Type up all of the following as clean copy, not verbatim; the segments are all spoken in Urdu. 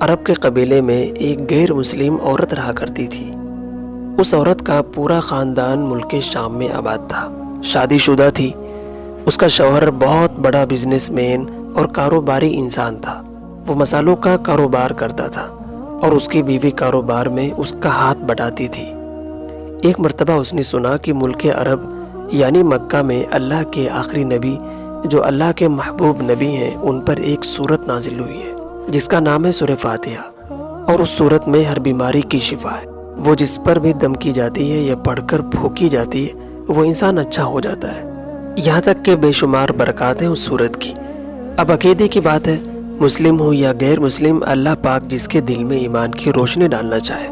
عرب کے قبیلے میں ایک غیر مسلم عورت رہا کرتی تھی۔ اس عورت کا پورا خاندان ملک شام میں آباد تھا، شادی شدہ تھی۔ اس کا شوہر بہت بڑا بزنس مین اور کاروباری انسان تھا۔ وہ مسالوں کا کاروبار کرتا تھا اور اس کی بیوی کاروبار میں اس کا ہاتھ بٹاتی تھی۔ ایک مرتبہ اس نے سنا کہ ملک عرب یعنی مکہ میں اللہ کے آخری نبی جو اللہ کے محبوب نبی ہیں ان پر ایک سورت نازل ہوئی ہے جس کا نام ہے سورہ فاتحہ، اور اس سورت میں ہر بیماری کی شفا ہے۔ وہ جس پر بھی دم کی جاتی ہے یا پڑھ کر پھونکی جاتی ہے وہ انسان اچھا ہو جاتا ہے، یہاں تک کہ بے شمار برکات ہیں اس سورت کی۔ اب عقیدے کی بات ہے، مسلم ہو یا غیر مسلم، اللہ پاک جس کے دل میں ایمان کی روشنی ڈالنا چاہے،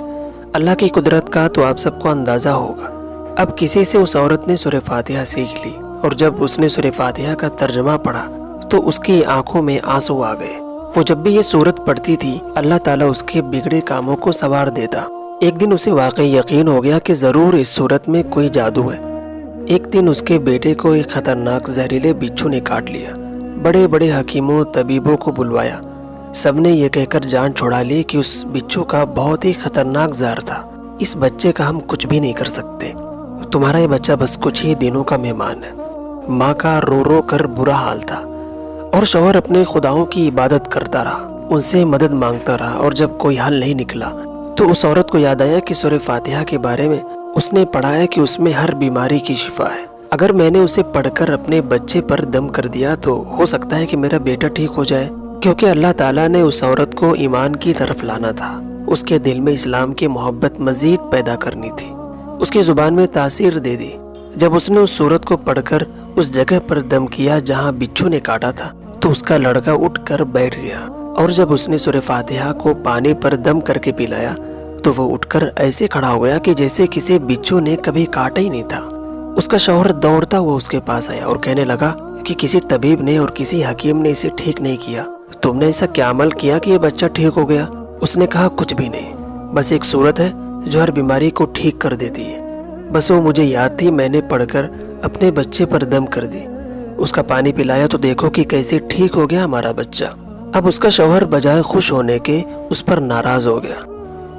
اللہ کی قدرت کا تو آپ سب کو اندازہ ہوگا۔ اب کسی سے اس عورت نے سورہ فاتحہ سیکھ لی، اور جب اس نے سورہ فاتحہ کا ترجمہ پڑھا تو اس کی آنکھوں میں آنسو آ گئے۔ وہ جب بھی یہ سورت پڑھتی تھی اللہ تعالیٰ اس کے بگڑے کاموں کو سنوار دیتا۔ ایک دن اسے واقعی یقین ہو گیا کہ ضرور اس سورت میں کوئی جادو ہے۔ ایک دن اس کے بیٹے کو ایک خطرناک زہریلے بچھو نے کاٹ لیا۔ بڑے بڑے حکیموں طبیبوں کو بلوایا، سب نے یہ کہہ کر جان چھڑا لی کہ اس بچھو کا بہت ہی خطرناک زہر تھا، اس بچے کا ہم کچھ بھی نہیں کر سکتے، تمہارا یہ بچہ بس کچھ ہی دنوں کا مہمان ہے۔ ماں کا رو رو کر برا حال تھا، اور شوہر اپنے خداؤں کی عبادت کرتا رہا، ان سے مدد مانگتا رہا، اور جب کوئی حل نہیں نکلا تو اس عورت کو یاد آیا کہ سورہ فاتحہ کے بارے میں اس نے پڑھا ہے کہ اس میں ہر بیماری کی شفا ہے۔ اگر میں نے اسے پڑھ کر اپنے بچے پر دم کر دیا تو ہو سکتا ہے کہ میرا بیٹا ٹھیک ہو جائے، کیونکہ اللہ تعالیٰ نے اس عورت کو ایمان کی طرف لانا تھا، اس کے دل میں اسلام کی محبت مزید پیدا کرنی تھی، اس کی زبان میں تاثیر دے دی۔ جب اس نے اس سورت کو پڑھ کر اس جگہ پر دم کیا جہاں بچھو نے کاٹا تھا تو اس کا لڑکا اٹھ کر بیٹھ گیا، اور جب اس نے سورہ فاتحہ کو پانی پر دم کر کے پلایا تو وہ اٹھ کر ایسے کھڑا ہو گیا کہ جیسے کسی بچھو نے کبھی کاٹا ہی نہیں تھا۔ اس کا شوہر دوڑتا ہوا اس کے پاس آیا اور کہنے لگا کہ کسی طبیب نے اور کسی حکیم نے اسے ٹھیک نہیں کیا، تم نے ایسا کیا عمل کیا کہ یہ بچہ ٹھیک ہو گیا؟ اس نے کہا کچھ بھی نہیں، بس ایک سورت ہے جو ہر بیماری کو ٹھیک کر دیتی ہے، بس وہ مجھے یاد تھی، میں نے پڑھ کر اپنے بچے پر دم کر دی، اس کا پانی پلایا تو دیکھو کہ کیسے ٹھیک ہو گیا ہمارا بچہ۔ اب اس کا شوہر بجائے خوش ہونے کے اس پر ناراض ہو گیا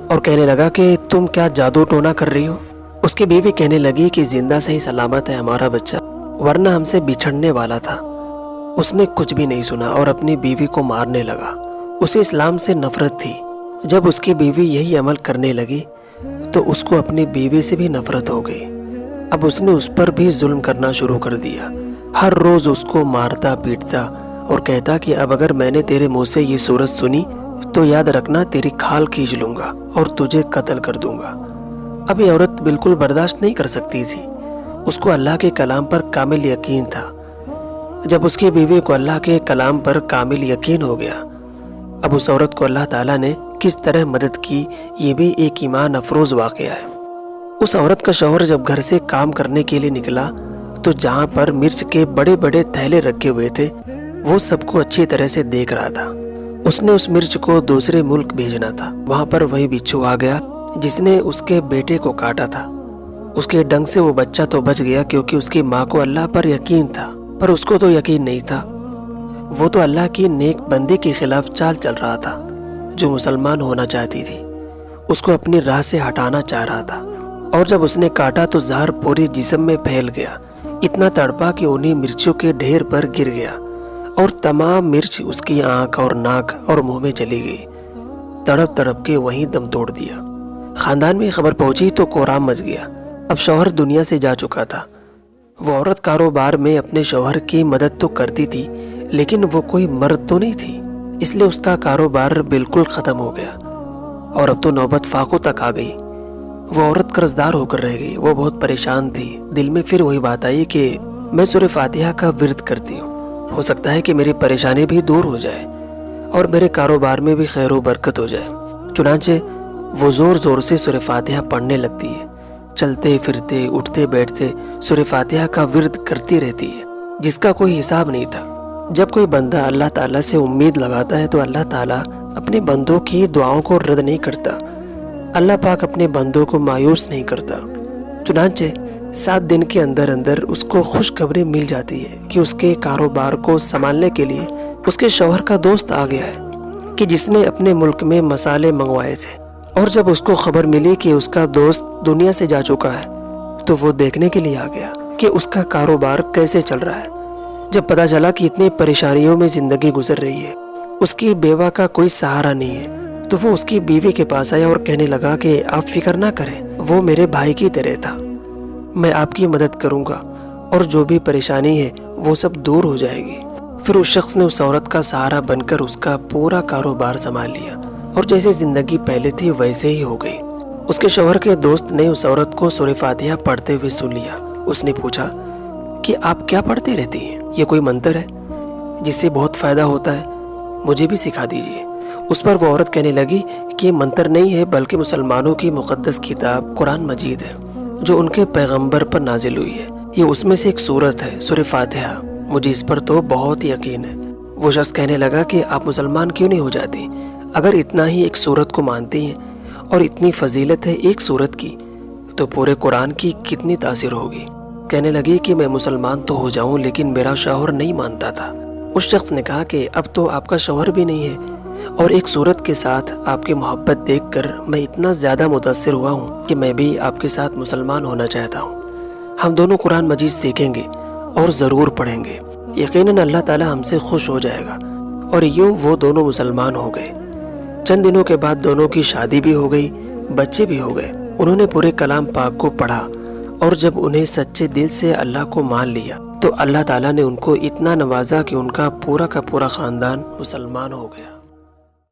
اور کہنے لگا کہ تم کیا جادو ٹونا کر رہی ہو؟ اس کی بیوی کہنے لگی کہ زندہ صحیح سلامت ہے ہمارا بچہ، ورنہ ہم سے بچھڑنے والا تھا۔ اس نے کچھ بھی نہیں سنا اور اپنی بیوی کو مارنے لگا۔ اسے اسلام سے نفرت تھی۔ جب اس کی بیوی یہی عمل کرنے لگی تو اس کو اپنی بیوی سے بھی نفرت ہو گئی۔ اب اس نے اس پر بھی ظلم کرنا شروع کر دیا، ہر روز اس کو مارتا پیٹتا اور کہتا کہ اب اگر میں نے تیرے منہ سے یہ سورت سنی تو یاد رکھنا تیری کھال کھینچ لوں گا اور تجھے قتل کر دوں گا۔ اب یہ عورت بالکل برداشت نہیں کر سکتی تھی، اس کو اللہ کے کلام پر کامل یقین تھا۔ جب اس کی بیوی کو اللہ کے کلام پر کامل یقین ہو گیا، اب اس عورت کو اللہ تعالیٰ نے کس طرح مدد کی یہ بھی ایک ایمان افروز واقعہ ہے۔ اس عورت کا شوہر جب گھر سے کام کرنے کے لیے نکلا تو جہاں پر مرچ کے بڑے بڑے تھیلے رکھے ہوئے تھے وہ سب کو اچھی طرح سے دیکھ رہا تھا۔ اس نے اس مرچ کو دوسرے ملک بھیجنا تھا، وہاں پر وہی بچھو آ گیا جس نے اس کے بیٹے کو کاٹا تھا۔ اس کے ڈنگ سے وہ بچہ تو بچ گیا کیونکہ اس کی ماں کو اللہ پر یقین تھا، پر اس کو تو یقین نہیں تھا، وہ تو اللہ کی نیک بندی کے خلاف چال چل رہا تھا، جو مسلمان ہونا چاہتی تھی اس کو اپنی راہ سے ہٹانا چاہ رہا تھا۔ اور جب اس نے کاٹا تو زہر پورے جسم میں پھیل گیا، اتنا تڑپا کہ انہیں مرچوں کے ڈھیر پر گر گیا اور تمام مرچ اس کی آنکھ اور ناک اور منہ میں چلی گئی۔ تڑپ تڑپ کے وہیں دم توڑ دیا۔ خاندان میں خبر پہنچی تو کوہرام مچ گیا۔ اب شوہر دنیا سے جا چکا تھا۔ وہ عورت کاروبار میں اپنے شوہر کی مدد تو کرتی تھی لیکن وہ کوئی مرد تو نہیں تھی، اس لیے اس کا کاروبار بالکل ختم ہو گیا اور اب تو نوبت فاقوں تک آ گئی۔ وہ عورت قرضدار ہو کر رہ گئی، وہ بہت پریشان تھی۔ دل میں پھر وہی بات آئی کہ میں سورہ فاتحہ کا ورد کرتی ہوں، ہو سکتا ہے کہ میری پریشانی بھی دور ہو جائے اور میرے کاروبار میں بھی خیر و برکت ہو جائے۔ چنانچہ وہ زور زور سے سورہ فاتحہ پڑھنے لگتی ہے، چلتے پھرتے اٹھتے بیٹھتے سورہ فاتحہ کا ورد کرتی رہتی ہے جس کا کوئی حساب نہیں تھا۔ جب کوئی بندہ اللہ تعالیٰ سے امید لگاتا ہے تو اللہ تعالیٰ اپنے بندوں کی دعاؤں کو رد نہیں کرتا، اللہ پاک اپنے بندوں کو مایوس نہیں کرتا۔ چنانچہ 7 دن کے اندر اندر اس کو خوشخبری مل جاتی ہے کہ اس کے کاروبار کو سنبھالنے کے لیے اس کے شوہر کا دوست آ گیا ہے۔ کہ جس نے اپنے ملک میں مسالے منگوائے تھے، اور جب اس کو خبر ملی کہ اس کا دوست دنیا سے جا چکا ہے تو وہ دیکھنے کے لیے آ گیا کہ اس کا کاروبار کیسے چل رہا ہے۔ جب پتہ چلا کہ اتنی پریشانیوں میں زندگی گزر رہی ہے، اس کی بیوہ کا کوئی سہارا نہیں ہے، تو وہ اس کی بیوی کے پاس آیا اور کہنے لگا کہ آپ فکر نہ کریں، وہ میرے بھائی کی طرح تھا، میں آپ کی مدد کروں گا اور جو بھی پریشانی ہے وہ سب دور ہو جائے گی۔ پھر اس شخص نے اس عورت کا سہارا بن کر اس کا پورا کاروبار سنبھال لیا، اور جیسے زندگی پہلے تھی ویسے ہی ہو گئی۔ اس کے شوہر کے دوست نے اس عورت کو سورہ فاتحہ پڑھتے ہوئے سن لیا۔ اس نے پوچھا کہ آپ کیا پڑھتی رہتی ہیں؟ یہ کوئی منتر ہے جس سے بہت فائدہ ہوتا ہے؟ مجھے بھی سکھا دیجیے۔ اس پر وہ عورت کہنے لگی کہ یہ منتر نہیں ہے بلکہ مسلمانوں کی مقدس کتاب قرآن مجید ہے جو ان کے پیغمبر پر نازل ہوئی ہے، یہ اس میں سے ایک سورت ہے، سورہ فاتحہ، مجھے اس پر تو بہت یقین ہے۔ وہ شخص کہنے لگا کہ آپ مسلمان کیوں نہیں ہو جاتی؟ اگر اتنا ہی ایک سورت کو مانتی ہیں اور اتنی فضیلت ہے ایک سورت کی، تو پورے قرآن کی کتنی تاثیر ہوگی۔ کہنے لگی کہ میں مسلمان تو ہو جاؤں لیکن میرا شوہر نہیں مانتا تھا۔ اس شخص نے کہا کہ اب تو آپ کا شوہر بھی نہیں ہے، اور ایک سورت کے ساتھ آپ کی محبت دیکھ کر میں اتنا زیادہ متاثر ہوا ہوں کہ میں بھی آپ کے ساتھ مسلمان ہونا چاہتا ہوں۔ ہم دونوں قرآن مجید سیکھیں گے اور ضرور پڑھیں گے، یقیناً اللہ تعالی ہم سے خوش ہو جائے گا۔ اور یوں وہ دونوں مسلمان ہو گئے۔ چند دنوں کے بعد دونوں کی شادی بھی ہو گئی، بچے بھی ہو گئے۔ انہوں نے پورے کلام پاک کو پڑھا، اور جب انہیں سچے دل سے اللہ کو مان لیا تو اللہ تعالیٰ نے ان کو اتنا نوازا کہ ان کا پورا خاندان مسلمان ہو گیا۔